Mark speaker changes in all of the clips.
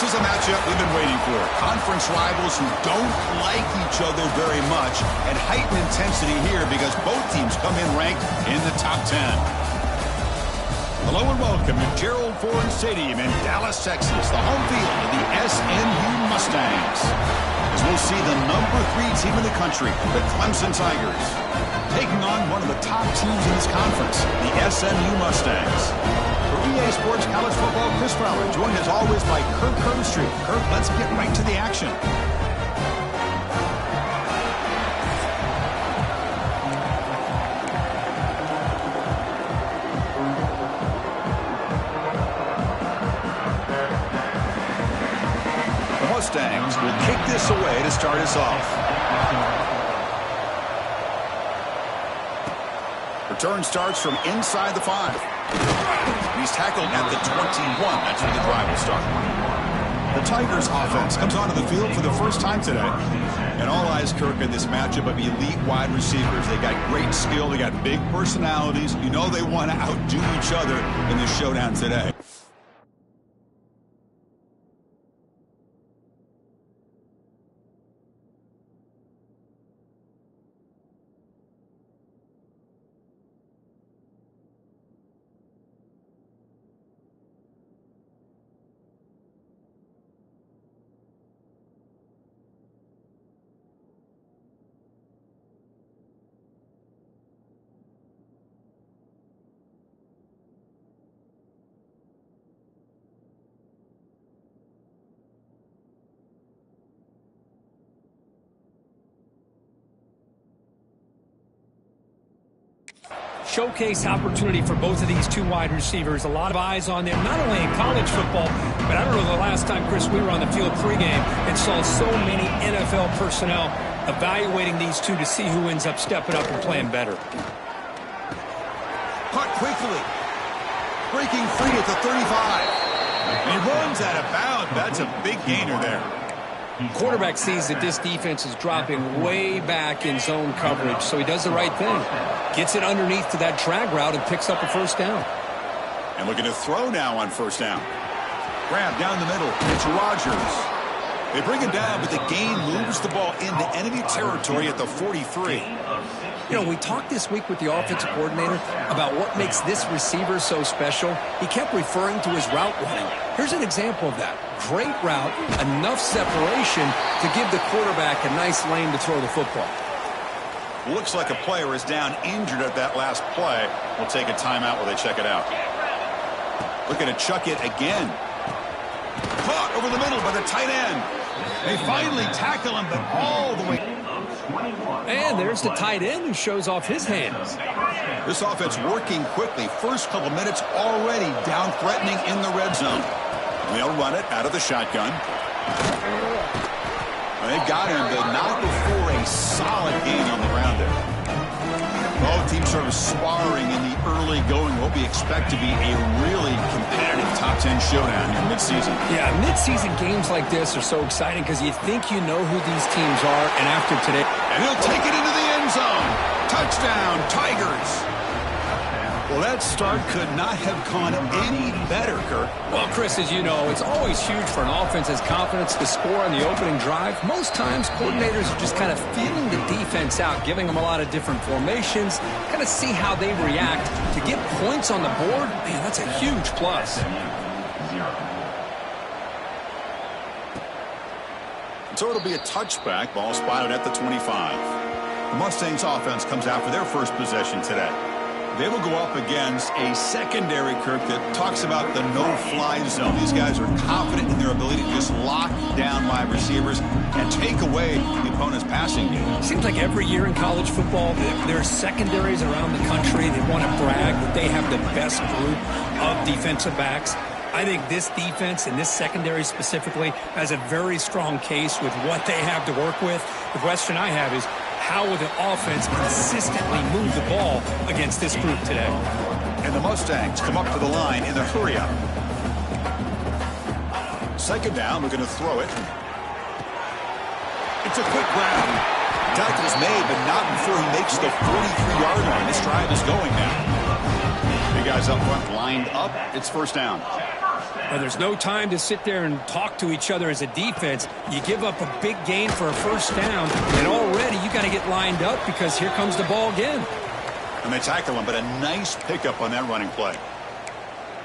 Speaker 1: This is a matchup we've been waiting for. Conference rivals who don't like each other very much, and heightened intensity here because both teams come in ranked in the top 10. Hello and welcome to Gerald Ford Stadium in Dallas, Texas, the home field of the SMU Mustangs. As we'll see the number 3 team in the country, the Clemson Tigers, taking on one of the top teams in this conference, the SMU Mustangs. For EA Sports College Football, Chris Fowler, joined as always by Kirk Herbstreit. Kirk, let's get right to the action. The Mustangs will kick this away to start us off. Return starts from inside the 5. He's tackled at the 21. That's where the drive will start. The Tigers offense comes onto the field for the first time today. And all eyes, Kirk, in this matchup of elite wide receivers. They got great skill. They got big personalities. You know they want to outdo each other in this showdown today.
Speaker 2: Showcase opportunity for both of these two wide receivers. A lot of eyes on them, not only in college football, but I don't know the last time, Chris, we were on the field pregame and saw so many NFL personnel evaluating these two to see who ends up stepping up and playing better.
Speaker 1: Caught quickly. Breaking free at the 35. And he runs out of bounds. That's a big gainer there.
Speaker 2: Quarterback sees that this defense is dropping way back in zone coverage, so he does the right thing. Gets it underneath to that drag route and picks up a first down.
Speaker 1: And looking to throw now on first down. Grab down the middle. It's Rodgers. They bring it down, but the gain moves the ball into enemy territory at the 43.
Speaker 2: You know, we talked this week with the offensive coordinator about what makes this receiver so special. He kept referring to his route running. Here's an example of that. Great route, enough separation to give the quarterback a nice lane to throw the football.
Speaker 1: Looks like a player is down injured at that last play. We'll take a timeout while they check it out. Looking to chuck it again. Caught over the middle by the tight end. They finally tackle him, but all the way.
Speaker 2: And there's the tight end who shows off his hands.
Speaker 1: This offense working quickly. First couple minutes already down threatening in the red zone. And they'll run it out of the shotgun. They've got him, but not before a solid gain on the ground there. Both teams sort of sparring in the early going. What we expect to be a really competitive top 10 showdown here mid-season.
Speaker 2: Yeah, mid-season games like this are so exciting because you think you know who these teams are, and after today.
Speaker 1: And he'll take it into the end zone. Touchdown, Tigers. Well, that start could not have gone any better, Kirk.
Speaker 2: Well, Chris, as you know, it's always huge for an offense's confidence to score on the opening drive. Most times, coordinators are just kind of feeling the defense out, giving them a lot of different formations, kind of see how they react. To get points on the board, man, that's a huge plus.
Speaker 1: So it'll be a touchback. Ball spotted at the 25. The Mustangs offense comes out for their first possession today. They will go up against a secondary, Kirk, that talks about the no-fly zone. These guys are confident in their ability to just lock down wide receivers and take away the opponent's passing game.
Speaker 2: Seems like every year in college football, there are secondaries around the country. They want to brag that they have the best group of defensive backs. I think this defense and this secondary specifically has a very strong case with what they have to work with. The question I have is, how will the offense consistently move the ball against this group today?
Speaker 1: And the Mustangs come up to the line in the hurry-up. Second down, we're going to throw it. It's a quick grab. Tackle is made, but not before he makes the 43-yard line. This drive is going now. Big guys up front lined up. It's first down.
Speaker 2: Well, there's no time to sit there and talk to each other as a defense. You give up a big gain for a first down, and already you got to get lined up because here comes the ball again.
Speaker 1: And they tackle him, but a nice pickup on that running play.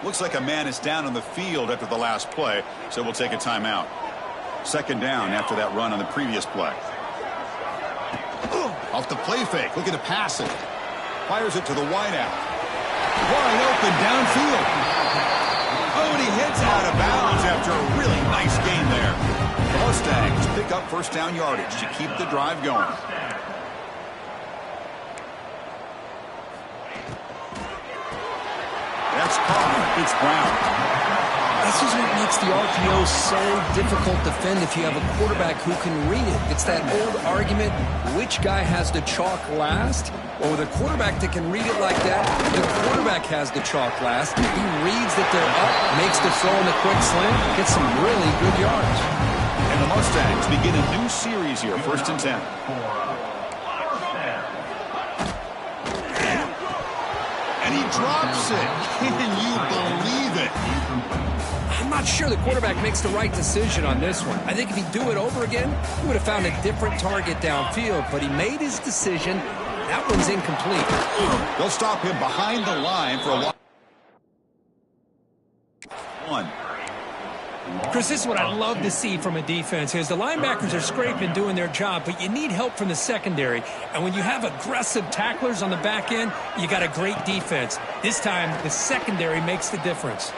Speaker 1: Looks like a man is down on the field after the last play, so we'll take a timeout. Second down after that run on the previous play. Off the play fake, looking to pass it. Fires it to the wideout. Wide open downfield. Oh, and he hits out of bounds after a really nice gain there. The Mustangs pick up first down yardage to keep the drive going. That's caught. It's Brown.
Speaker 2: This is what makes the RPO so difficult to defend if you have a quarterback who can read it. It's that old argument, which guy has the chalk last? Well, with a quarterback that can read it like that, the quarterback has the chalk last. He reads that they're up, makes the throw in the quick slant, gets some really good yards.
Speaker 1: And the Mustangs begin a new series here, 1st and 10. And he drops it. Can you believe it?
Speaker 2: I'm not sure the quarterback makes the right decision on this one. I think if he'd do it over again, he would have found a different target downfield, but he made his decision. That one's incomplete.
Speaker 1: They'll stop him behind the line for a one.
Speaker 2: Chris, this is what I'd love to see from a defense is the linebackers are scraping, doing their job, but you need help from the secondary. And when you have aggressive tacklers on the back end, you got a great defense. This time, the secondary makes the difference.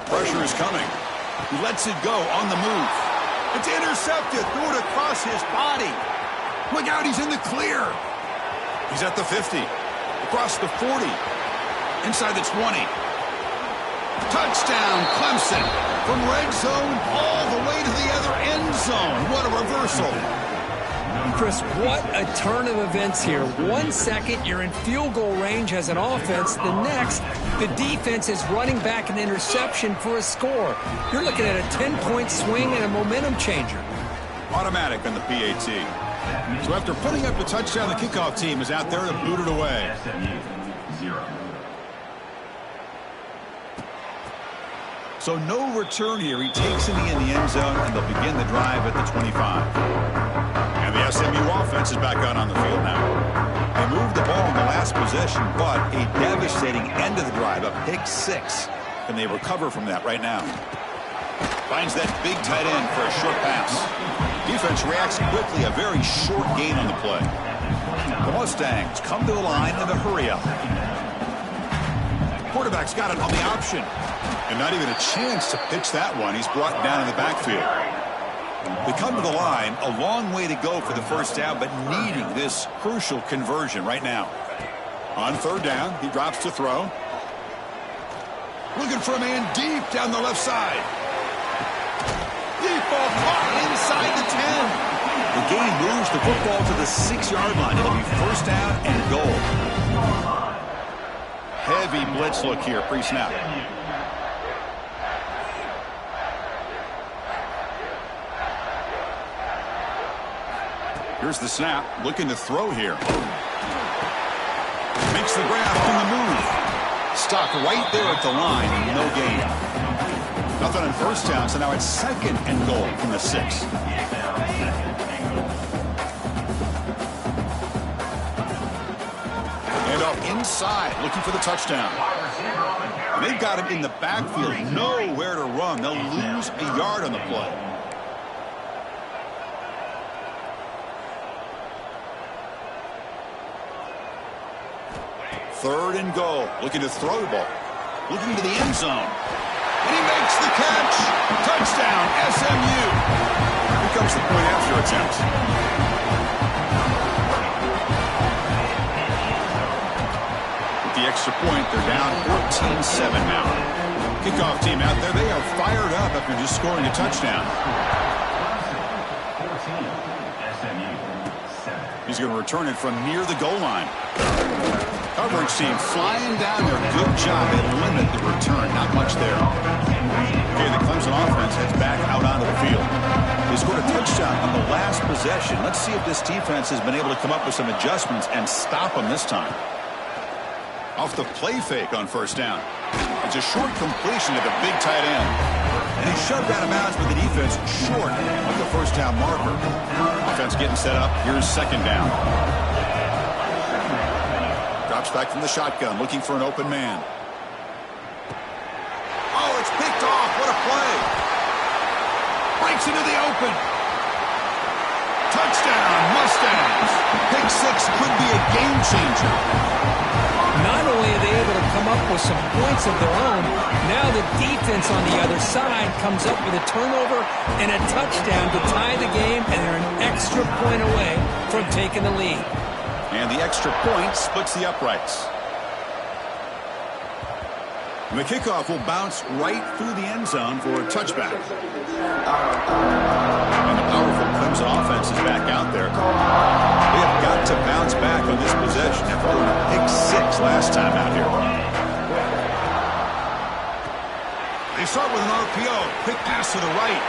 Speaker 1: Pressure is coming. He lets it go on the move. It's intercepted. Threw it across his body. Look out, he's in the clear. He's at the 50. Across the 40. Inside the 20. Touchdown, Clemson. From red zone all the way to the other end zone. What a reversal.
Speaker 2: Chris, what a turn of events here. 1 second, you're in field goal range as an offense. The next, the defense is running back an interception for a score. You're looking at a 10-point swing and a momentum changer.
Speaker 1: Automatic on the PAT. So after putting up the touchdown, the kickoff team is out there to boot it away. So no return here. He takes it in the end zone, and they'll begin the drive at the 25. And the SMU offense is back out on the field now. They moved the ball in the last possession, but a devastating end of the drive, a pick 6. And they recover from that right now. Finds that big tight end for a short pass. Defense reacts quickly, a very short gain on the play. The Mustangs come to the line in the hurry-up. Quarterback's got it on the option. And not even a chance to pitch that one. He's brought down in the backfield. They come to the line, a long way to go for the first down, but needing this crucial conversion right now. On third down, he drops to throw. Looking for a man deep down the left side. Deep ball caught inside the 10. The game moves the football to the 6-yard line. It'll be first down and goal. Heavy blitz look here, pre-snap. Here's the snap, looking to throw here. Makes the grab on the move. Stopped right there at the line, no gain. Nothing on first down, so now it's second and goal from the 6. And up inside, looking for the touchdown. And they've got him in the backfield, nowhere to run. They'll lose a yard on the play. Third and goal. Looking to throw the ball. Looking to the end zone. And he makes the catch. Touchdown, SMU. Here comes the point after attempt. With the extra point, they're down 14-7 now. Kickoff team out there. They are fired up after just scoring a touchdown. He's going to return it from near the goal line. Coverage team flying down there. Good job. They limit the return. Not much there. Okay, the Clemson offense heads back out onto the field. They scored a touchdown on the last possession. Let's see if this defense has been able to come up with some adjustments and stop them this time. Off the play fake on first down. It's a short completion to the big tight end. And he shoved out of bounds with the defense short of the first down marker. Offense getting set up. Here's second down. Drops back from the shotgun, looking for an open man. Oh, it's picked off. What a play. Breaks into the open. Touchdown, Mustangs. Pick six could be a game changer.
Speaker 2: Not only are they able to come up with some points of their own, now the defense on the other side comes up with a turnover and a touchdown to tie the game, and they're an extra point away from taking the lead.
Speaker 1: And the extra point splits the uprights. And the kickoff will bounce right through the end zone for a touchback. And the powerful Clemson offense is back out there. They have got to bounce back on this possession after throwing a pick six last time out here. They start with an RPO. Quick pass to the right.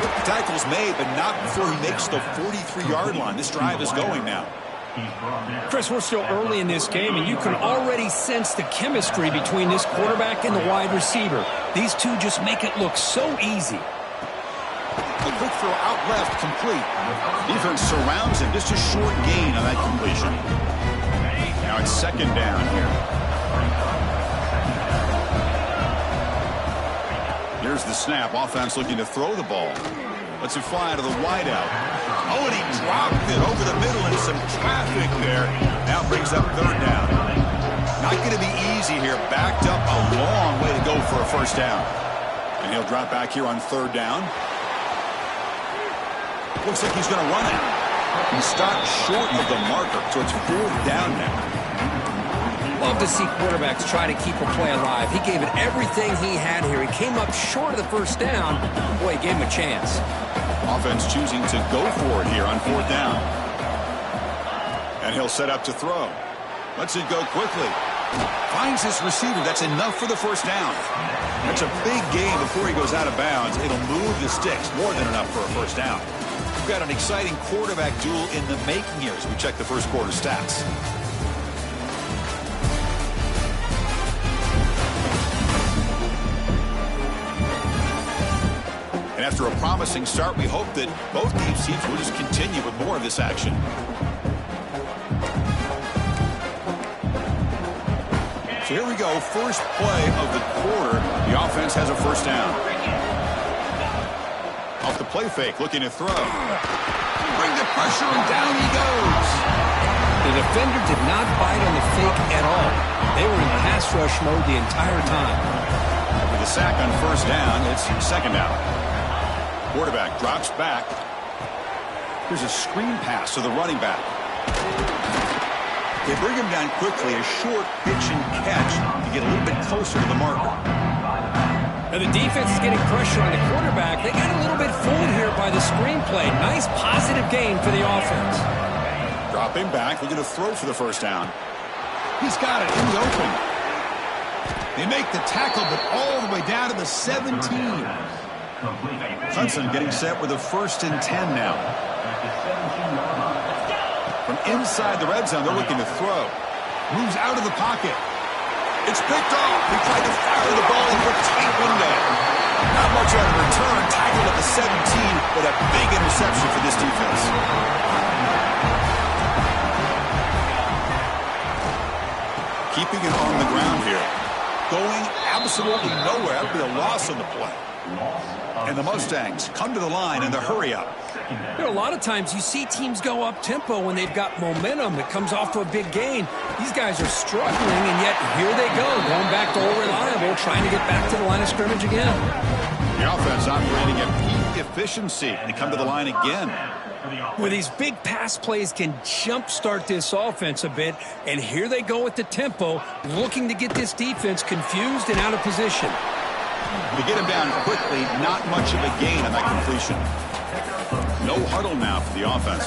Speaker 1: The tackle's made, but not before he makes the 43-yard line. This drive is going now.
Speaker 2: Chris, we're still early in this game, and you can already sense the chemistry between this quarterback and the wide receiver. These two just make it look so easy.
Speaker 1: A quick throw out left, complete. Defense surrounds him. Just a short gain on that completion. Now it's second down here. Here's the snap. Offense looking to throw the ball. Lets it fly to the wideout. Oh, and he dropped it over the middle into some traffic there. Now brings up third down. Not going to be easy here. Backed up a long way to go for a first down. And he'll drop back here on third down. Looks like he's going to run it. He stopped short of the marker, so it's fourth down now.
Speaker 2: Love to see quarterbacks try to keep a play alive. He gave it everything he had here. He came up short of the first down. Boy, he gave him a chance.
Speaker 1: Offense choosing to go for it here on fourth down. And he'll set up to throw. Lets it go quickly. Finds his receiver. That's enough for the first down. That's a big gain before he goes out of bounds. It'll move the sticks. More than enough for a first down. We've got an exciting quarterback duel in the making here as we check the first quarter stats. And after a promising start, we hope that both these teams will just continue with more of this action. So here we go. First play of the quarter. The offense has a first down. Off the play fake, looking to throw. Bring the pressure, and down he goes.
Speaker 2: The defender did not bite on the fake at all. They were in pass rush mode the entire time.
Speaker 1: With a sack on first down, it's second down. Quarterback drops back. Here's a screen pass to the running back. They bring him down quickly, a short pitch and catch to get a little bit closer to the marker.
Speaker 2: Now the defense is getting pressure on the quarterback. They got a little bit fooled here by the screenplay. Nice positive gain for the offense.
Speaker 1: Dropping back, looking to throw for the first down. He's got it in the open. They make the tackle, but all the way down to the 17. Clemson getting set with a 1st and 10 now. From inside the red zone, they're looking to throw. Moves out of the pocket. It's picked off. He tried to fire the ball into a tight window. Not much on the return. Tackled at the 17, but a big interception for this defense. Keeping it on the ground here. Going absolutely nowhere. That would be a loss on the play. And the Mustangs come to the line in the hurry up.
Speaker 2: You know, a lot of times you see teams go up tempo when they've got momentum that comes off to a big gain. These guys are struggling, and yet here they go, going back to old reliable, trying to get back to the line of scrimmage again.
Speaker 1: The offense operating at peak efficiency. They come to the line again.
Speaker 2: Where these big pass plays can jumpstart this offense a bit, and here they go with the tempo, looking to get this defense confused and out of position.
Speaker 1: To get him down quickly, not much of a gain on that completion. No huddle now for the offense.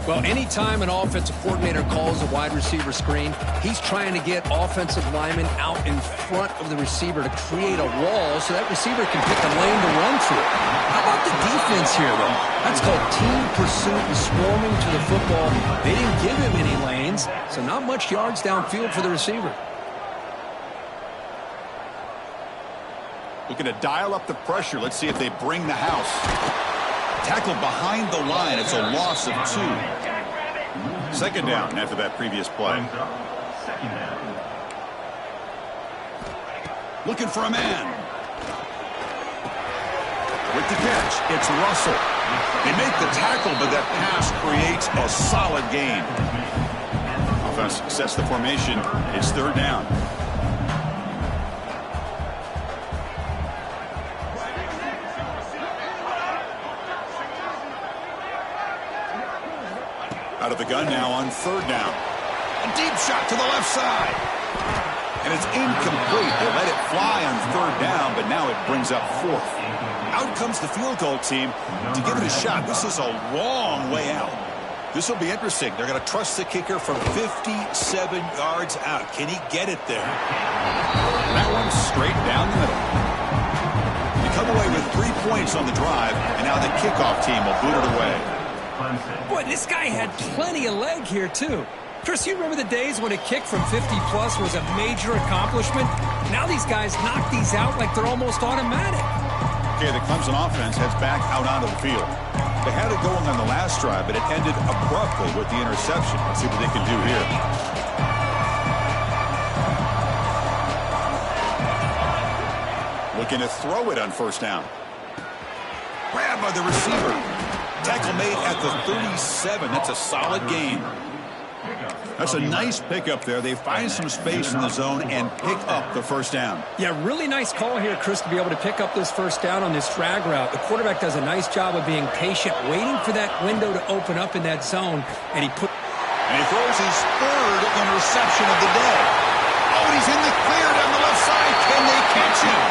Speaker 2: Well, anytime an offensive coordinator calls a wide receiver screen, he's trying to get offensive linemen out in front of the receiver to create a wall so that receiver can pick a lane to run through. How about the defense here, though? That's called team pursuit and swarming to the football. They didn't give him any lanes, so not much yards downfield for the receiver.
Speaker 1: Looking to dial up the pressure. Let's see if they bring the house. Tackled behind the line. It's a loss of 2. Second down after that previous play. Looking for a man. With the catch, it's Russell. They make the tackle, but that pass creates a solid gain. Offense sets the formation. It's third down. Out of the gun now on third down. A deep shot to the left side. And it's incomplete. They let it fly on third down, but now it brings up fourth. Out comes the field goal team to give it a shot. This is a long way out. This will be interesting. They're going to trust the kicker from 57 yards out. Can he get it there? That one's straight down the middle. They come away with 3 points on the drive, and now the kickoff team will boot it away.
Speaker 2: Boy, this guy had plenty of leg here, too. Chris, you remember the days when a kick from 50-plus was a major accomplishment? Now these guys knock these out like they're almost automatic.
Speaker 1: Okay, the Clemson offense heads back out onto the field. They had it going on the last drive, but it ended abruptly with the interception. Let's see what they can do here. Looking to throw it on first down. Grab by the receiver. Tackle made at the 37. That's a solid gain. That's a nice pickup there. They find some space in the zone and pick up the first down.
Speaker 2: Yeah, really nice call here, Chris, to be able to pick up this first down on this drag route. The quarterback does a nice job of being patient, waiting for that window to open up in that zone, and he
Speaker 1: throws his third interception of the day. Oh, he's in the clear down the left side. Can they catch him?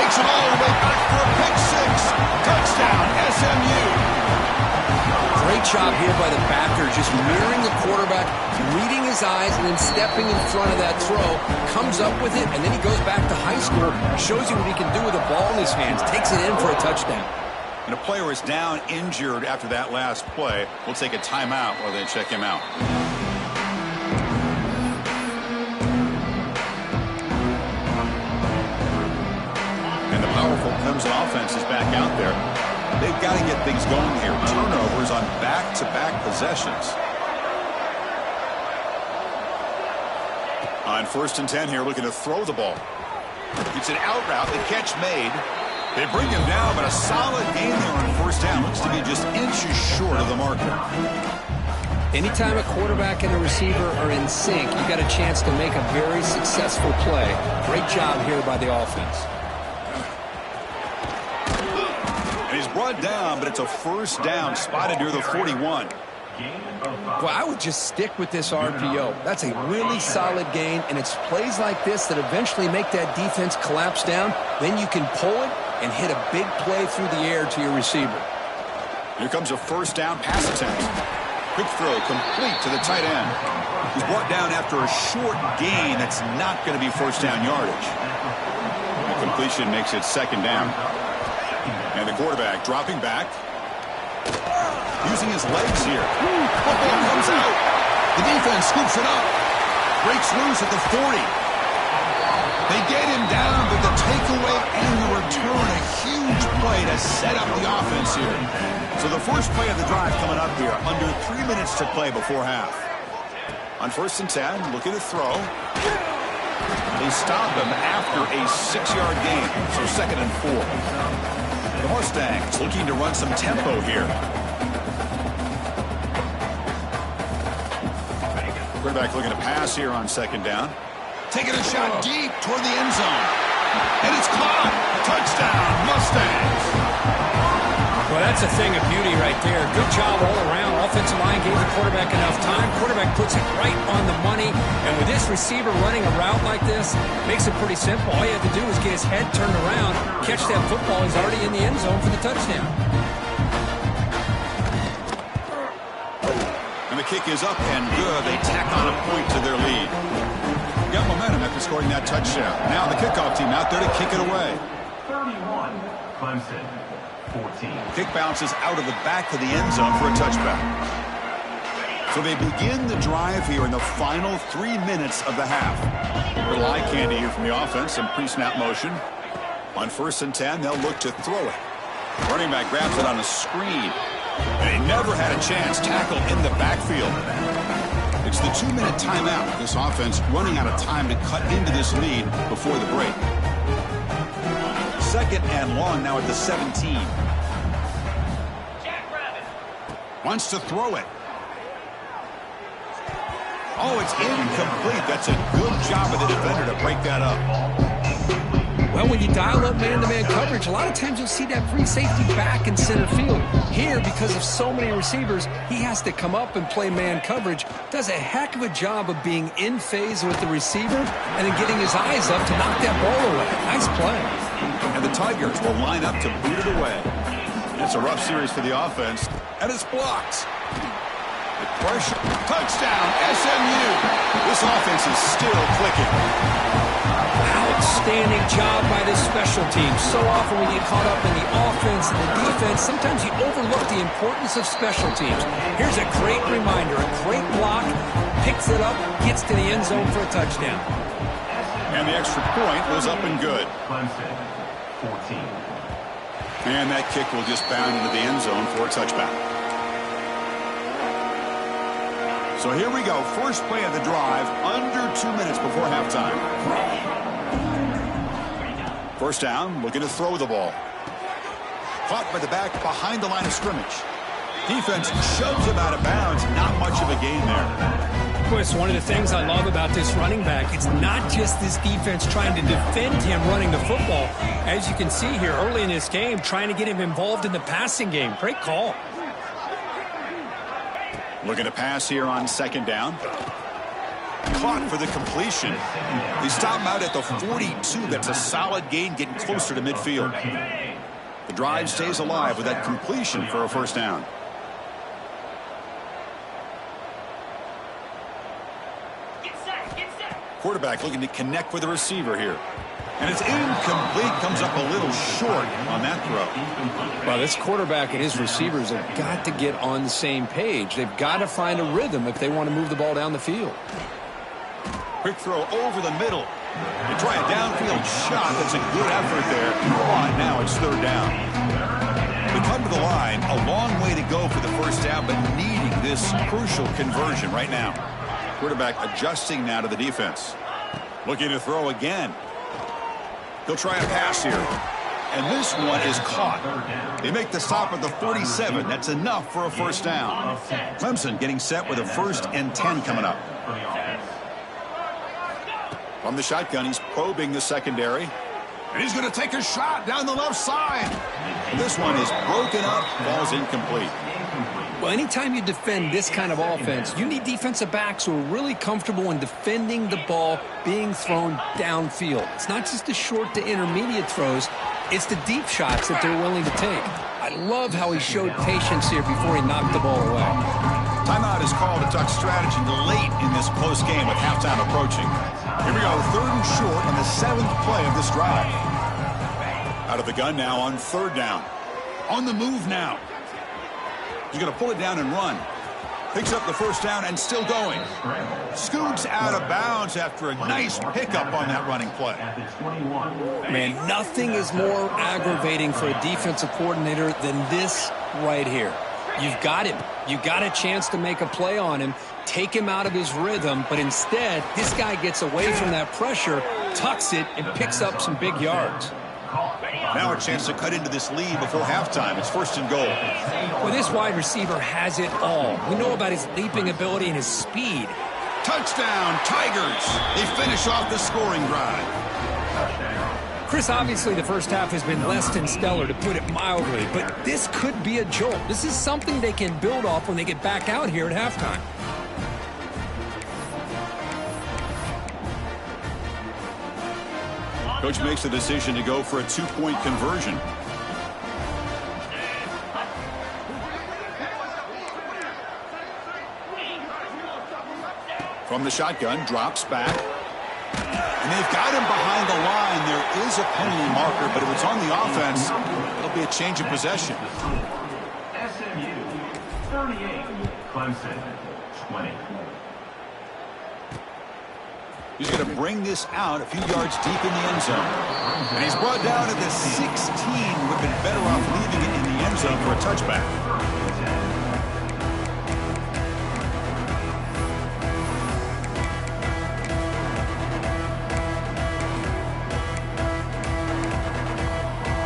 Speaker 1: Takes it all the way back for a pick six. Touchdown, SMU.
Speaker 2: Great job here by the backer, just mirroring the quarterback, reading his eyes, and then stepping in front of that throw, comes up with it, and then he goes back to high school, shows you what he can do with a ball in his hands, takes it in for a touchdown.
Speaker 1: And a player is down injured after that last play. We'll take a timeout while they check him out. And the powerful Clemson offense is back out there. They've got to get things going here. Turnovers on back-to-back possessions. On 1st and 10 here, looking to throw the ball. It's an out route. The catch made. They bring him down, but a solid gain there on first down. Looks to be just inches short of the marker.
Speaker 2: Anytime a quarterback and a receiver are in sync, you got a chance to make a very successful play. Great job here by the offense.
Speaker 1: He's brought down, but it's a first down spotted near the 41.
Speaker 2: Well, I would just stick with this RPO. That's a really solid gain, and it's plays like this that eventually make that defense collapse down. Then you can pull it and hit a big play through the air to your receiver.
Speaker 1: Here comes a first down pass attempt. Quick throw complete to the tight end. He's brought down after a short gain that's not going to be first down yardage. The completion makes it second down. And the quarterback dropping back. Using his legs here. Football comes out. The defense scoops it up. Breaks loose at the 40. They get him down, but the takeaway and the return, a huge play to set up the offense here. So the first play of the drive coming up here, under 3 minutes to play before half. On 1st and 10, looking to throw. They stop him after a 6-yard gain, so 2nd and 4. The Mustangs looking to run some tempo here. Quarterback looking to pass here on 2nd down. Taking a shot deep toward the end zone. And it's caught. Touchdown, Mustangs.
Speaker 2: Well, that's a thing of beauty right there. Good job all around. Offensive line gave the quarterback enough time. Quarterback puts it right on the money. And with this receiver running a route like this, makes it pretty simple. All you have to do is get his head turned around, catch that football. He's already in the end zone for the touchdown.
Speaker 1: kick is up and good. They tack on a point to their lead. Got momentum after scoring that touchdown. Now the kickoff team out there to kick it away.
Speaker 3: 31, Clemson, 14.
Speaker 1: Kick bounces out of the back of the end zone for a touchback. So they begin the drive here in the final 3 minutes of the half. A little eye candy here from the offense, some pre-snap motion. On 1st and 10, they'll look to throw it. Running back grabs it on a screen. And he never had a chance. Tackle in the backfield. It's the 2-minute timeout. This offense running out of time to cut into this lead before the break. 2nd and long now at the 17. Wants to throw it. Oh, it's incomplete. That's a good job of the defender to break that up.
Speaker 2: Well, when you dial up man-to-man coverage, a lot of times you'll see that free safety back in center field. Here, because of so many receivers, he has to come up and play man coverage. Does a heck of a job of being in phase with the receiver and then getting his eyes up to knock that ball away. Nice play.
Speaker 1: And the Tigers will line up to boot it away. It's a rough series for the offense, and it's blocked. The pressure. Touchdown, SMU. This offense is still clicking.
Speaker 2: Outstanding job by this special team. So often when you get caught up in the offense and the defense, sometimes you overlook the importance of special teams. Here's a great reminder, a great block, picks it up, gets to the end zone for a touchdown.
Speaker 1: And the extra point was up and good.
Speaker 3: Clemson, 14.
Speaker 1: And that kick will just bound into the end zone for a touchback. So here we go. First play of the drive, under 2 minutes before halftime. 1st down, looking to throw the ball. Caught by the back behind the line of scrimmage. Defense shoves him out of bounds. Not much of a gain there.
Speaker 2: Chris, one of the things I love about this running back, it's not just this defense trying to defend him running the football. As you can see here early in this game, trying to get him involved in the passing game. Great call.
Speaker 1: Looking to pass here on 2nd down. Caught for the completion. They stop him out at the 42. That's a solid gain, getting closer to midfield. The drive stays alive with that completion for a 1st down. Quarterback looking to connect with the receiver here. And it's incomplete. Comes up a little short on that throw.
Speaker 2: Well, this quarterback and his receivers have got to get on the same page. They've got to find a rhythm if they want to move the ball down the field.
Speaker 1: Quick throw over the middle. They try a downfield shot. That's a good effort there. On now it's 3rd down. We come to the line. A long way to go for the 1st down, but needing this crucial conversion right now. Quarterback adjusting now to the defense. Looking to throw again. He'll try a pass here. And this one is caught. They make the stop at the 47. That's enough for a 1st down. Clemson getting set with a 1st and 10 coming up. From the shotgun, he's probing the secondary. And he's going to take a shot down the left side. This one is broken up, falls incomplete.
Speaker 2: Well, anytime you defend this kind of offense, you need defensive backs who are really comfortable in defending the ball being thrown downfield. It's not just the short to intermediate throws. It's the deep shots that they're willing to take. I love how he showed patience here before he knocked the ball away.
Speaker 1: Timeout is called to talk strategy late in this close game with halftime approaching. Here we go, 3rd and short on the 7th play of this drive. Out of the gun now on 3rd down. On the move now. He's going to pull it down and run. Picks up the 1st down and still going. Scoots out of bounds after a nice pickup on that running play.
Speaker 2: Man, nothing is more aggravating for a defensive coordinator than this right here. You've got him. You got a chance to make a play on him, take him out of his rhythm, but instead, this guy gets away from that pressure, tucks it, and picks up some big yards.
Speaker 1: Now a chance to cut into this lead before halftime. It's 1st and goal.
Speaker 2: Well, this wide receiver has it all. We know about his leaping ability and his speed.
Speaker 1: Touchdown, Tigers. They finish off the scoring drive.
Speaker 2: Chris, obviously the 1st half has been less than stellar, to put it mildly, but this could be a jolt. This is something they can build off when they get back out here at halftime.
Speaker 1: Coach makes the decision to go for a 2-point conversion. From the shotgun, drops back. And they've got him behind the line. There is a penalty marker, but if it's on the offense, it'll be a change of possession.
Speaker 3: SMU 38, Clemson 20.
Speaker 1: He's going to bring this out a few yards deep in the end zone. And he's brought down at the 16. Would have been better off leaving it in the end zone for a touchback.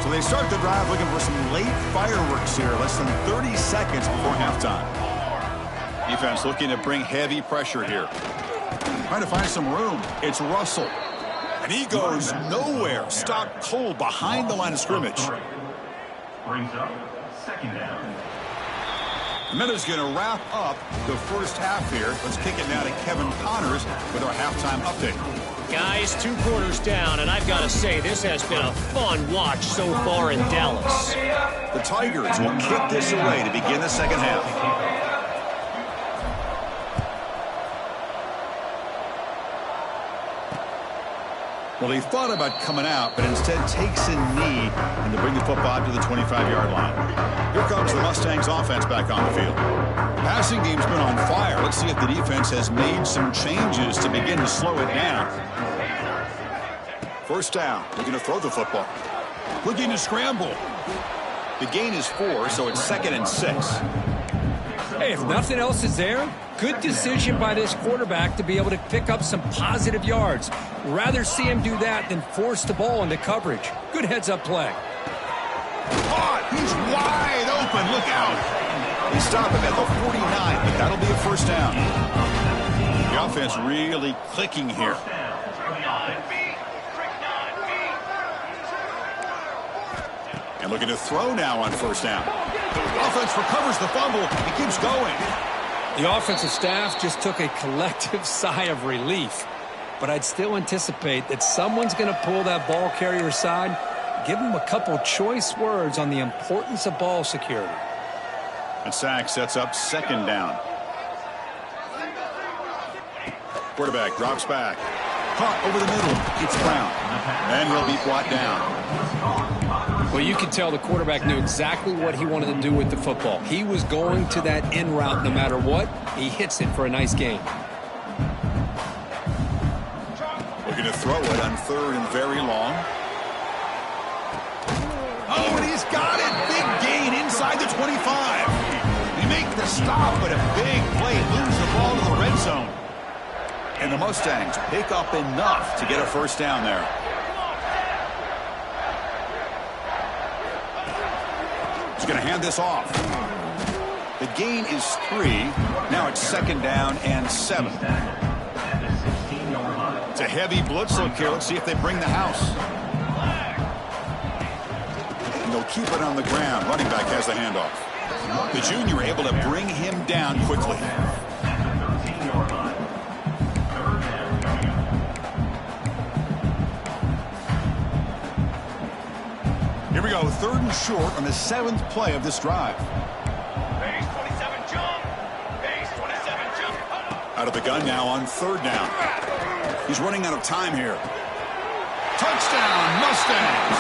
Speaker 1: So they start the drive looking for some late fireworks here. Less than 30 seconds before halftime. Defense looking to bring heavy pressure here. Trying to find some room. It's Russell. And he goes nowhere. Stopped cold behind the line of scrimmage.
Speaker 3: Brings up second down.
Speaker 1: The minute's going to wrap up the first half here. Let's kick it now to Kevin Connors with our halftime update.
Speaker 4: Guys, 2 quarters down, and I've got to say, this has been a fun watch so far in Dallas.
Speaker 1: The Tigers will kick this away to begin the second half. Well, he thought about coming out, but instead takes a knee and to bring the football to the 25-yard line. Here comes the Mustangs offense back on the field. Passing game's been on fire. Let's see if the defense has made some changes to begin to slow it down. First down, looking to throw the football. Looking to scramble. The gain is 4, so it's 2nd and 6.
Speaker 2: Hey, if nothing else is there, good decision by this quarterback to be able to pick up some positive yards. Rather see him do that than force the ball into coverage. Good heads-up play.
Speaker 1: Caught! He's wide open. Look out. They stop him at the 49, but that'll be a first down. The offense really clicking here. And looking to throw now on first down. Offense recovers the fumble. He keeps going.
Speaker 2: The offensive staff just took a collective sigh of relief. But I'd still anticipate that someone's going to pull that ball carrier aside, give him a couple choice words on the importance of ball security.
Speaker 1: And Sack sets up second down. Quarterback drops back. Caught over the middle. It's Brown. And he'll be brought down.
Speaker 2: Well, you could tell the quarterback knew exactly what he wanted to do with the football. He was going to that in route no matter what. He hits it for a nice gain.
Speaker 1: Looking to throw it on 3rd and very long. Oh, and he's got it. Big gain inside the 25. He makes the stop, but a big play. Lose the ball to the red zone. And the Mustangs pick up enough to get a first down there. He's going to hand this off. The gain is 3. Now it's 2nd down and 7. It's a heavy blitz look here. Let's see if they bring the house. And they'll keep it on the ground. Running back has the handoff. The junior able to bring him down quickly. Here we go, 3rd and short on the 7th play of this drive.
Speaker 4: Base 27 jump. Base 27 jump.
Speaker 1: Out of the gun now on 3rd down. He's running out of time here. Touchdown, Mustangs!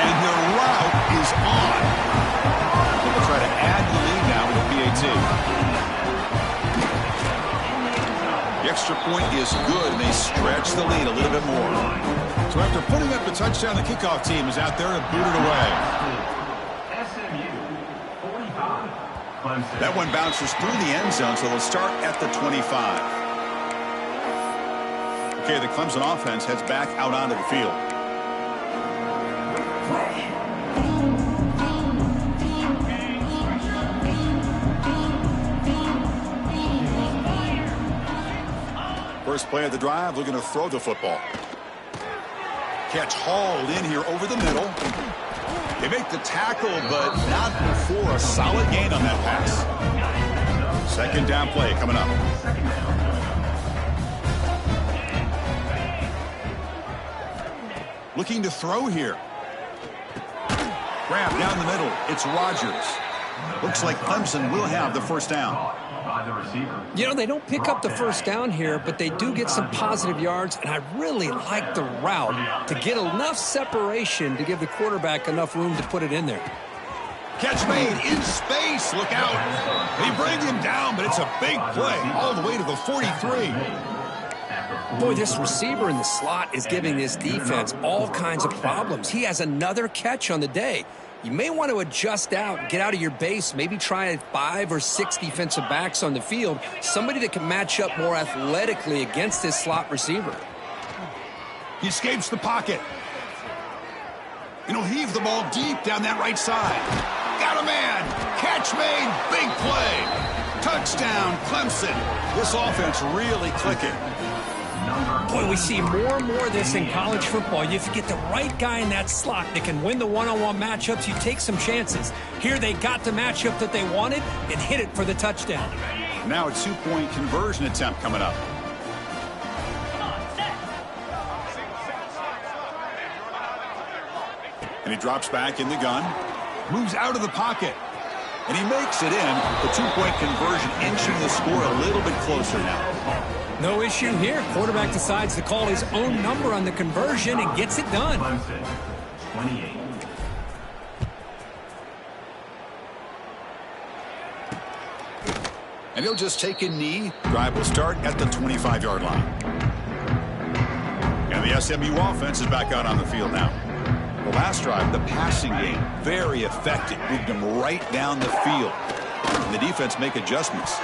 Speaker 1: And the route is on. They'll try to add the lead now with a PAT. The extra point is good, and they stretch the lead a little bit more. So after putting up the touchdown, the kickoff team is out there to boot it away.
Speaker 3: SMU 45, Clemson.
Speaker 1: That one bounces through the end zone, so they'll start at the 25. Okay, the Clemson offense heads back out onto the field. First play of the drive, looking to throw the football. Catch hauled in here over the middle. They make the tackle, but not before a solid gain on that pass. 2nd down play coming up. Looking to throw here. Grab down the middle. It's Rodgers. Looks like Clemson will have the first down.
Speaker 3: By the receiver.
Speaker 2: You know, they don't pick up the first down here, but they do get some positive yards, and I really like the route to get enough separation to give the quarterback enough room to put it in there.
Speaker 1: Catch made in space. Look out. They bring him down, but it's a big play all the way to the 43.
Speaker 2: Boy, this receiver in the slot is giving this defense all kinds of problems. He has another catch on the day. You may want to adjust out, get out of your base, maybe try 5 or 6 defensive backs on the field, somebody that can match up more athletically against this slot receiver.
Speaker 1: He escapes the pocket. And he'll heave the ball deep down that right side. Got a man. Catch made. Big play. Touchdown, Clemson. This offense really clicking.
Speaker 2: Boy, we see more and more of this in college football. If you get the right guy in that slot that can win the one-on-one matchups, you take some chances. Here they got the matchup that they wanted and hit it for the touchdown.
Speaker 1: Now a 2-point conversion attempt coming up. And he drops back in the gun. Moves out of the pocket. And he makes it in. The 2-point conversion inching the score a little bit closer now.
Speaker 2: No issue here. Quarterback decides to call his own number on the conversion and gets it done.
Speaker 3: Clemson, 28.
Speaker 1: And he'll just take a knee. Drive will start at the 25-yard line. And the SMU offense is back out on the field now. The last drive, the passing game, very effective. Moved them right down the field. And the defense make adjustments.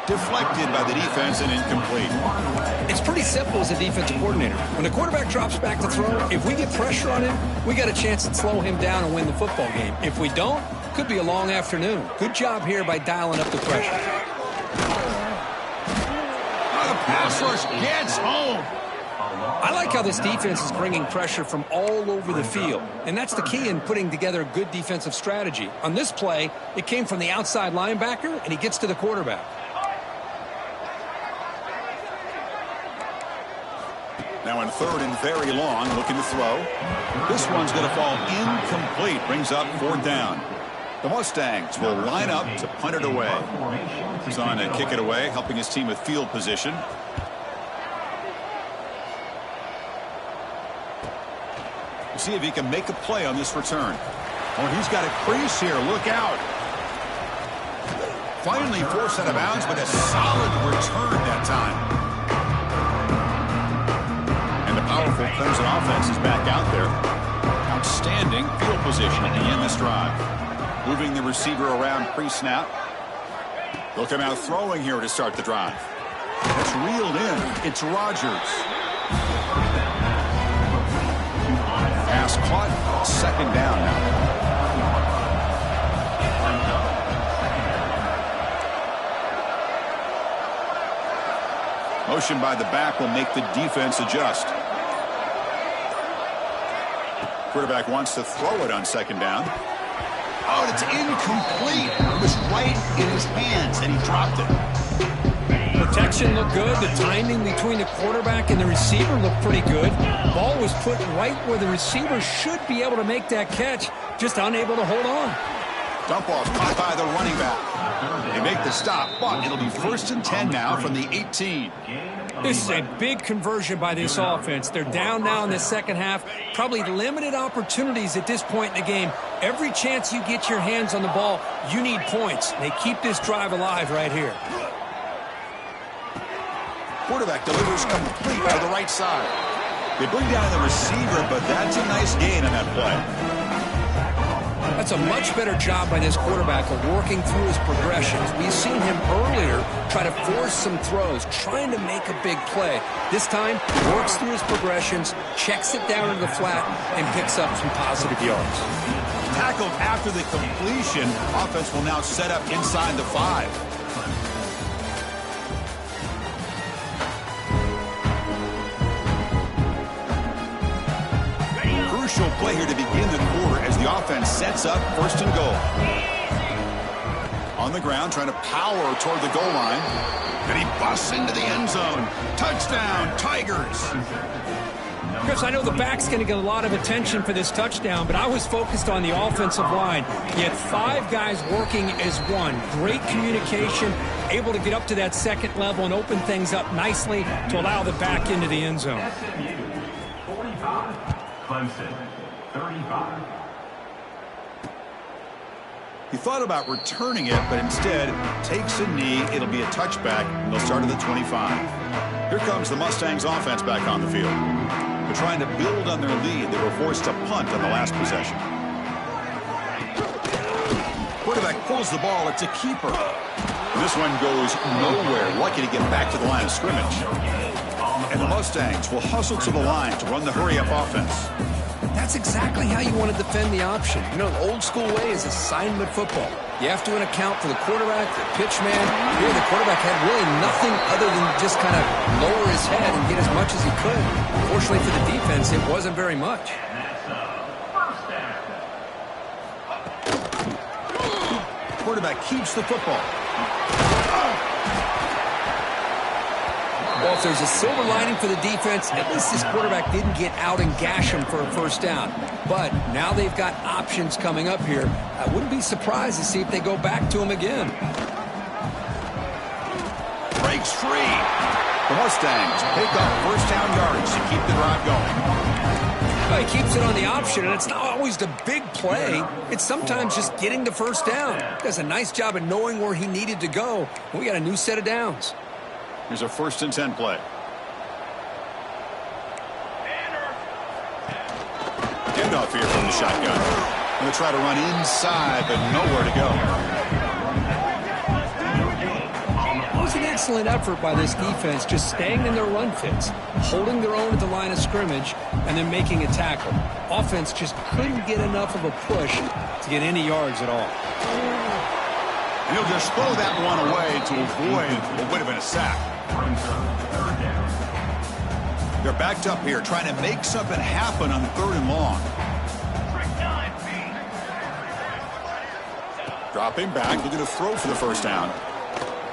Speaker 1: Deflected by the defense and incomplete.
Speaker 2: It's pretty simple as a defensive coordinator. When the quarterback drops back to throw, if we get pressure on him, we got a chance to slow him down and win the football game. If we don't, could be a long afternoon. Good job here by dialing up the pressure.
Speaker 1: Oh, the pass rush gets home.
Speaker 2: I like how this defense is bringing pressure from all over the field, and that's the key in putting together a good defensive strategy. On this play, it came from the outside linebacker, and he gets to the quarterback.
Speaker 1: Now in 3rd and very long, looking to throw. This one's going to fall incomplete. Brings up 4th down. The Mustangs will line up to punt it away. He's on to kick it away, helping his team with field position. We'll see if he can make a play on this return. Oh, he's got a crease here. Look out. Finally forced out of bounds, but a solid return that time. Powerful Clemson offense is back out there. Outstanding field position at the end of this drive. Moving the receiver around pre-snap. Looking out throwing here to start the drive. It's reeled in. It's Rodgers. Pass caught. 2nd down now. Motion by the back will make the defense adjust. Quarterback wants to throw it on 2nd down. Oh, it's incomplete. It was right in his hands, and he dropped it.
Speaker 2: Protection looked good. The timing between the quarterback and the receiver looked pretty good. Ball was put right where the receiver should be able to make that catch, just unable to hold on.
Speaker 1: Dump off caught by the running back. They make the stop, but it'll be 1st and 10 now from the 18.
Speaker 2: This is a big conversion by this offense. They're down now in the second half. Probably limited opportunities at this point in the game. Every chance you get your hands on the ball, you need points. They keep this drive alive right here.
Speaker 1: Quarterback delivers complete by the right side. They bring down the receiver, but that's a nice gain on that play.
Speaker 2: That's a much better job by this quarterback of working through his progressions. We've seen him earlier try to force some throws, trying to make a big play. This time, works through his progressions, checks it down into the flat, and picks up some positive yards.
Speaker 1: Tackled after the completion. Offense will now set up inside the 5. Crucial play here to begin the quarter as the offense sets up 1st and goal. On the ground, trying to power toward the goal line. And he busts into the end zone. Touchdown, Tigers.
Speaker 2: Chris, I know the back's going to get a lot of attention for this touchdown, but I was focused on the offensive line. You had 5 guys working as one. Great communication, able to get up to that second level and open things up nicely to allow the back into the end zone.
Speaker 3: SMU 45, Clemson 35.
Speaker 1: He thought about returning it, but instead takes a knee. It'll be a touchback, and they'll start at the 25. Here comes the Mustangs offense back on the field. They're trying to build on their lead. They were forced to punt on the last possession. Quarterback pulls the ball. It's a keeper. This one goes nowhere. Lucky to get back to the line of scrimmage. And the Mustangs will hustle to the line to run the hurry-up offense.
Speaker 2: That's exactly how you want to defend the option. You know, the old school way is assignment football. You have to account for the quarterback, the pitch man. Here, the quarterback had really nothing other than just kind of lower his head and get as much as he could. Fortunately for the defense, it wasn't very much.
Speaker 1: Quarterback keeps the football.
Speaker 2: Well, if there's a silver lining for the defense, at least this quarterback didn't get out and gash him for a first down. But now they've got options coming up here. I wouldn't be surprised to see if they go back to him again.
Speaker 1: Breaks free. The Mustangs pick up first down yards to keep the drive going.
Speaker 2: Well, he keeps it on the option, and it's not always the big play. It's sometimes just getting the first down. Does a nice job of knowing where he needed to go. We got a new set of downs.
Speaker 1: Here's a 1st and 10 play. Handoff here from the shotgun. Going to try to run inside, but nowhere to go.
Speaker 2: It was an excellent effort by this defense, just staying in their run fits, holding their own at the line of scrimmage, and then making a tackle. Offense just couldn't get enough of a push to get any yards at all.
Speaker 1: And he'll just throw that one away to avoid what would have been a sack. They're backed up here trying to make something happen on 3rd and long. Dropping back, looking to throw for the first down.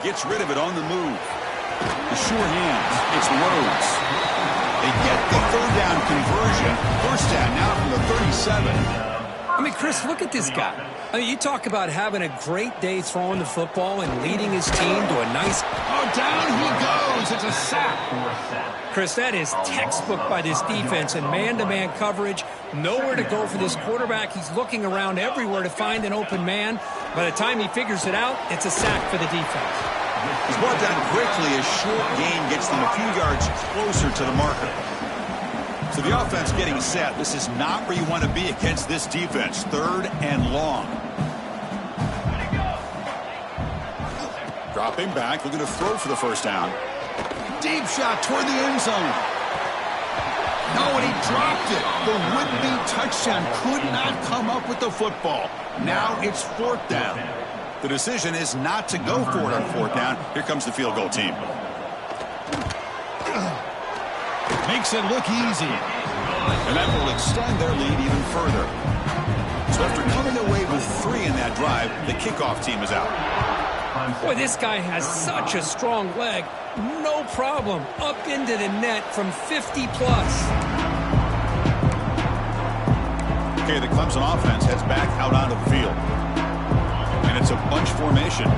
Speaker 1: Gets rid of it on the move. The sure hands. It's Rhodes. They get the 3rd down conversion. First down now from the 37.
Speaker 2: I mean, Chris, look at this guy. I mean, you talk about having a great day throwing the football and leading his team to a nice...
Speaker 1: Oh, down he goes. It's a sack.
Speaker 2: Chris, that is textbook by this defense in man-to-man coverage. Nowhere to go for this quarterback. He's looking around everywhere to find an open man. By the time he figures it out, it's a sack for the defense.
Speaker 1: He's brought down quickly. A short gain gets them a few yards closer to the marker. So the offense getting set. This is not where you want to be against this defense. 3rd and long. Dropping back, looking to throw for the first down. Deep shot toward the end zone. No, and he dropped it. The would-be touchdown could not come up with the football. Now it's 4th down. The decision is not to go for it on 4th down. Here comes the field goal team. Makes it look easy. And that will extend their lead even further. So after coming away with 3 in that drive, the kickoff team is out.
Speaker 2: Boy, this guy has such a strong leg. No problem. Up into the net from 50-plus.
Speaker 1: Okay, the Clemson offense heads back out onto the field. And it's a bunch formation.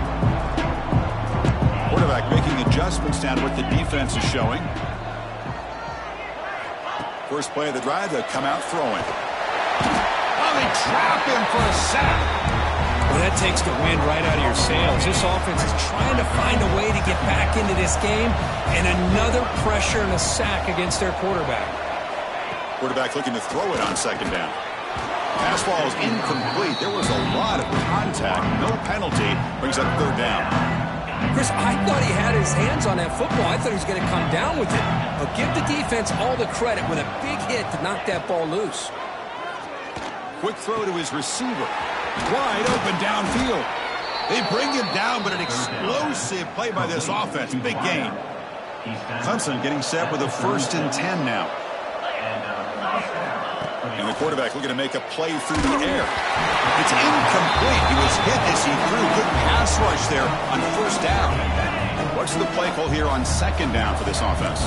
Speaker 1: Quarterback making adjustments down to what the defense is showing. First play of the drive, they come out throwing. Oh, they trap him for a sack.
Speaker 2: Well, that takes the wind right out of your sails. This offense is trying to find a way to get back into this game, and another pressure and a sack against their quarterback.
Speaker 1: Quarterback looking to throw it on 2nd down. Pass ball is incomplete. There was a lot of contact. No penalty. Brings up 3rd down.
Speaker 2: Chris, I thought he had his hands on that football. I thought he was going to come down with it. But give the defense all the credit with a big hit to knock that ball loose.
Speaker 1: Quick throw to his receiver. Wide open downfield. They bring him down, but an explosive play by this offense. Big gain. Clemson getting set with a 1st and 10 now. And the quarterback looking to make a play through the air. It's incomplete. He was hit as he threw. Good pass rush there on 1st down. What's the play call here on 2nd down for this offense?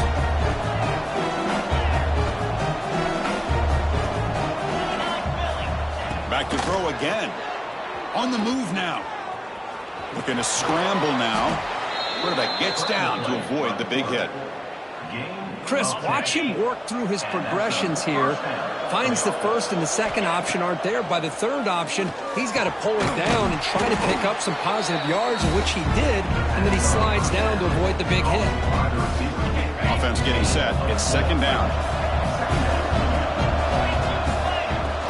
Speaker 1: Back to throw again. On the move now. Looking to scramble now. Quarterback gets down to avoid the big hit.
Speaker 2: Chris, watch him work through his progressions here. Finds the first and the second option aren't there. By the third option, he's got to pull it down and try to pick up some positive yards, which he did, and then he slides down to avoid the big hit.
Speaker 1: Offense getting set. It's second down.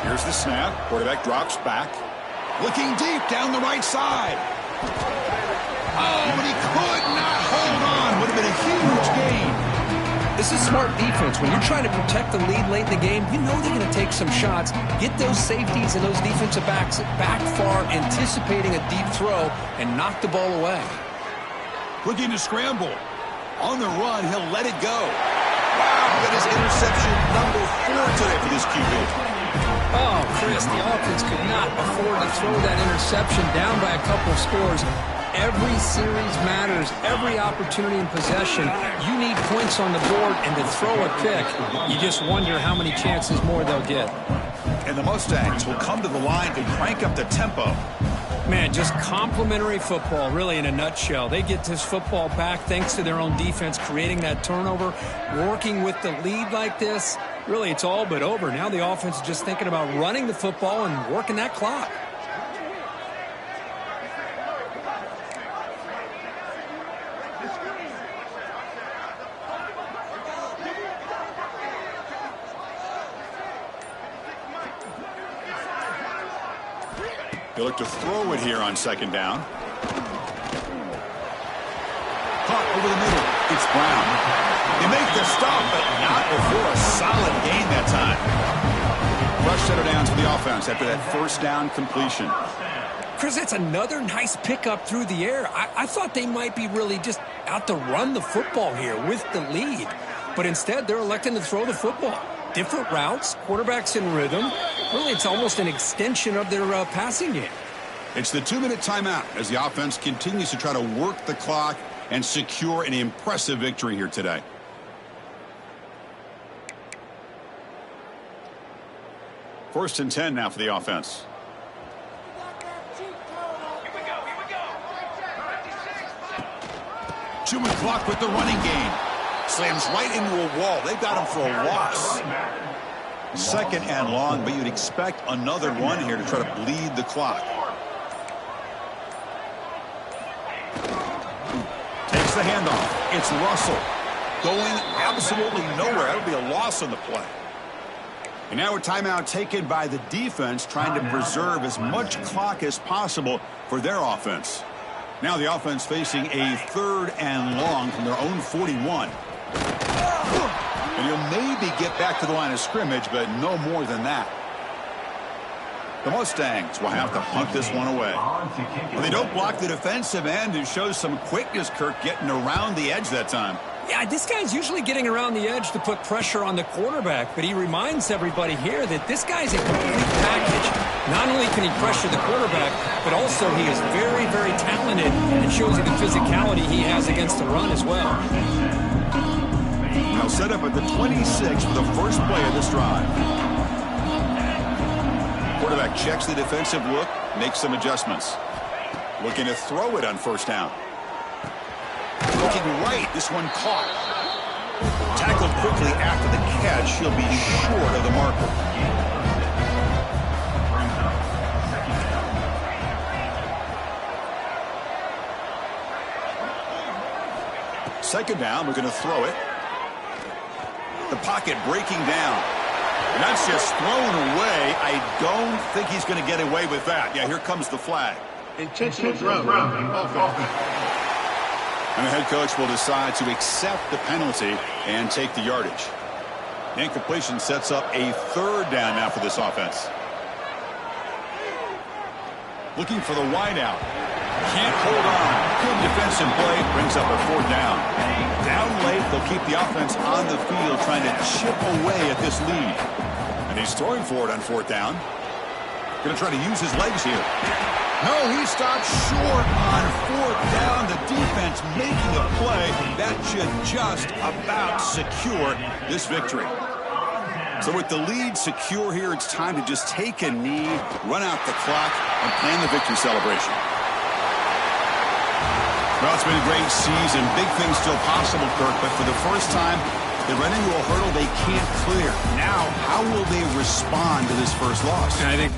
Speaker 1: Here's the snap. Quarterback drops back. Looking deep down the right side. Oh, but he could not hold on. Would have been a huge gain.
Speaker 2: This is smart defense. When you're trying to protect the lead late in the game, you know they're going to take some shots, get those safeties and those defensive backs back far, anticipating a deep throw, and knock the ball away.
Speaker 1: Looking to scramble. On the run, he'll let it go. Wow, that is interception number 4 today for this QB.
Speaker 2: Oh, Chris, the offense could not afford to throw that interception down by a couple of scores. Every series matters. Every opportunity in possession. You need points on the board, and to throw a pick, you just wonder how many chances more they'll get.
Speaker 1: And the Mustangs will come to the line to crank up the tempo.
Speaker 2: Man, just complimentary football, really, in a nutshell. They get this football back thanks to their own defense, creating that turnover, working with the lead like this. Really, it's all but over. Now the offense is just thinking about running the football and working that clock.
Speaker 1: They look to throw it here on second down. Caught over the middle. It's Brown. They make the stop, but not before a solid gain that time. Rush set her down to the offense after that first down completion.
Speaker 2: Chris, that's another nice pickup through the air. I thought they might be really just out to run the football here with the lead. But instead, they're electing to throw the football. Different routes, quarterbacks in rhythm. Really, it's almost an extension of their passing game.
Speaker 1: It's the 2-minute timeout as the offense continues to try to work the clock and secure an impressive victory here today. First and 10 now for the offense. Chewing clock with the running game. Slams right into a wall. They've got him for a loss. Second and long, but you'd expect another one here to try to bleed the clock. Takes the handoff. It's Russell. Going absolutely nowhere. That would be a loss on the play. And now a timeout taken by the defense, trying to preserve as much clock as possible for their offense. Now the offense facing a third and long from their own 41. And he'll maybe get back to the line of scrimmage, but no more than that. The Mustangs will have to punt this one away. Well, they don't block the defensive end and shows some quickness, Kirk, getting around the edge that time.
Speaker 2: Yeah, this guy's usually getting around the edge to put pressure on the quarterback, but he reminds everybody here that this guy's a complete package. Not only can he pressure the quarterback, but also he is very, very talented, and it shows you the physicality he has against the run as well.
Speaker 1: Now set up at the 26 for the first play of this drive. Quarterback checks the defensive look, makes some adjustments. Looking to throw it on first down. Looking right, this one caught. Tackled quickly after the catch. He'll be short of the marker. Second down, we're going to throw it. The pocket breaking down. And that's just thrown away. I don't think he's going to get away with that. Yeah, here comes the flag.
Speaker 5: Intentional throw.
Speaker 1: And the head coach will decide to accept the penalty and take the yardage. Incompletion sets up a third down now for this offense. Looking for the wideout. Can't hold on. Good defensive play. Brings up a fourth down. Down late, they'll keep the offense on the field trying to chip away at this lead. And he's throwing for it on fourth down. Going to try to use his legs here. No, he stopped short on fourth down. The defense making a play that should just about secure this victory. So with the lead secure here, it's time to just take a knee, run out the clock, and plan the victory celebration. Well, it's been a great season. Big things still possible, Kirk, but for the first time, they run into a hurdle they can't clear. Now, how will they respond to this first loss?
Speaker 2: And I think